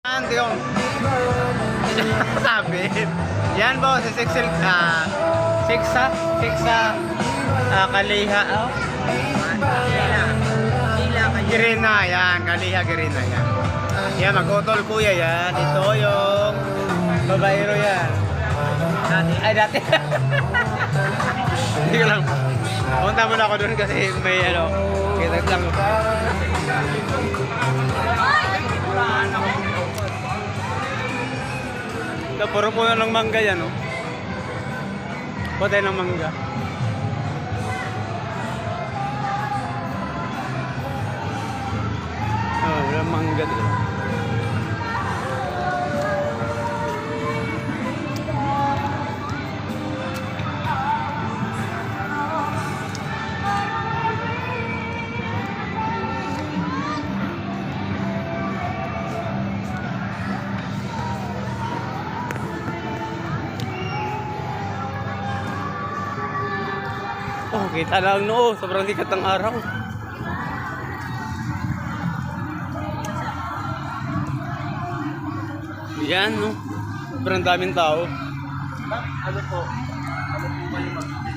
Hindi ko sabi. Yan po, si Sixil Kaliha. Oh. Girina, yan. Kaliha, Girina, yan. Yan, mag-utol kuya yan. Ito yung babaero yan. Dati. Hindi ko lang. Punta muna ako doon kasi may ano. Kita lang. Ito, puro puno ng mangga yan, oh. Puti ng mangga. Oh, wala mangga dito. Oh, kita lang no, sobrang sikat ng araw. Yan, no. Sobrang daming tao. Ano po? Ano po kayo